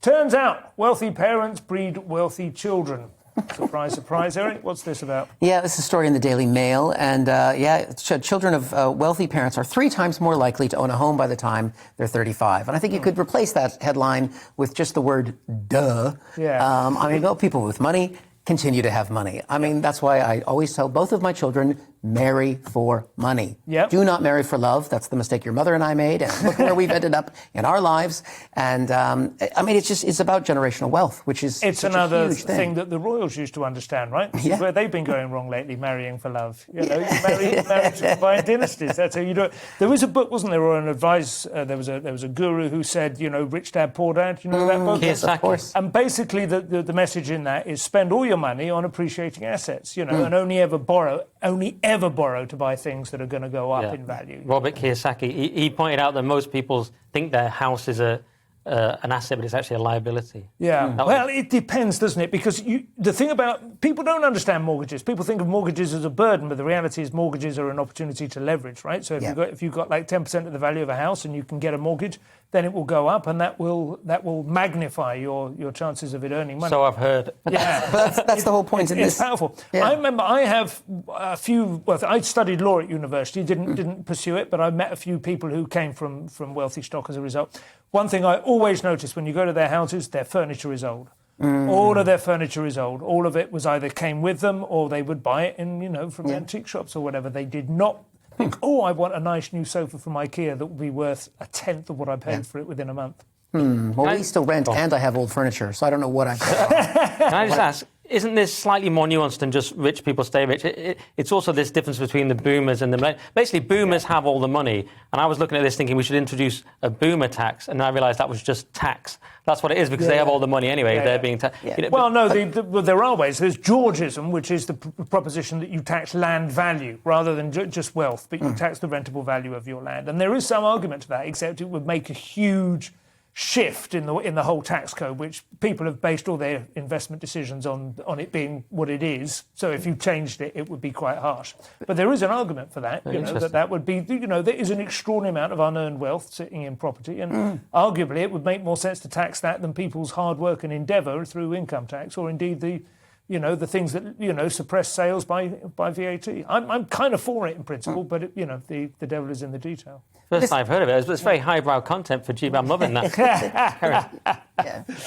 Turns out wealthy parents breed wealthy children. Surprise, surprise, Eric. What's this about? Yeah, this is a story in the Daily Mail. And children of wealthy parents are 3 times more likely to own a home by the time they're 35. And I think you could replace that headline with just the word duh. Yeah. People with money continue to have money. I mean, that's why I always tell both of my children, marry for money. Yep. Do not marry for love. That's the mistake your mother and I made. And look where we've ended up in our lives. And it's about generational wealth, which is it's another thing that the royals used to understand, right? This is where they've been going wrong lately, marrying for love. You marry to combine dynasties. That's how you do it. There was a book, wasn't there, or an advice? There was a guru who said, rich dad, poor dad. You know that book? Yes, of course. And basically, the message in that is spend all your money on appreciating assets. And only ever borrow to buy things that are going to go up in value. Robert Kiyosaki, he pointed out that most people think their house is an asset, but it's actually a liability. Yeah. Well, it depends, doesn't it? Because the thing about people don't understand mortgages. People think of mortgages as a burden, but the reality is mortgages are an opportunity to leverage, right? So if you've got like 10% of the value of a house and you can get a mortgage, then it will go up, and that will magnify your chances of it earning money. So I've heard. Yeah, but that's the whole point in this. It's powerful. Yeah. I remember I have a few. Well, I studied law at university. Didn't pursue it, but I met a few people who came from wealthy stock as a result. One thing I always notice when you go to their houses, their furniture is old. All of their furniture is old. All of it was either came with them or they would buy it in from antique shops or whatever. They did not think, I want a nice new sofa from IKEA that will be worth a tenth of what I paid for it within a month. Well, we still rent and I have old furniture, so I don't know what I'm Can I just ask, isn't this slightly more nuanced than just rich people stay rich? It's also this difference between the boomers and the... Basically, boomers have all the money. And I was looking at this thinking we should introduce a boomer tax, and I realised that was just tax. That's what it is, because they have all the money anyway. They're being taxed. Well, no, there are ways. There's Georgism, which is the proposition that you tax land value rather than just wealth, but you tax the rentable value of your land. And there is some argument to that, except it would make a huge shift in the whole tax code, which people have based all their investment decisions on it being what it is. So if you changed it, it would be quite harsh. But there is an argument for that. That would be, there is an extraordinary amount of unearned wealth sitting in property, and arguably it would make more sense to tax that than people's hard work and endeavour through income tax, or indeed the things that, suppress sales by VAT. I'm kind of for it in principle, but, the devil is in the detail. First time I've heard of it. It's very highbrow content for GB. I'm loving that.